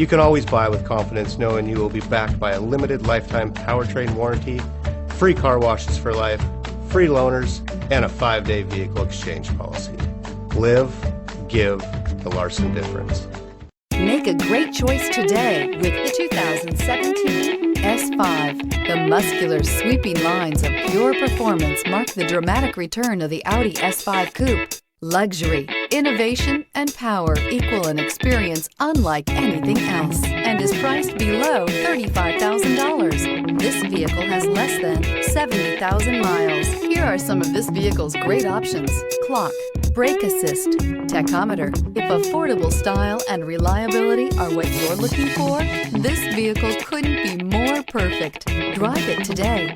You can always buy with confidence knowing you will be backed by a limited lifetime powertrain warranty, free car washes for life, free loaners, and a 5-day vehicle exchange policy. Live, give the Larson difference. Make a great choice today with the 2017 S5. The muscular, sweeping lines of pure performance mark the dramatic return of the Audi S5 Coupe. Luxury, innovation, and power equal an experience unlike anything else and is priced below $35,000. This vehicle has less than 70,000 miles. Here are some of this vehicle's great options: clock, brake assist, tachometer. If affordable style and reliability are what you're looking for, this vehicle couldn't be more perfect. Drive it today.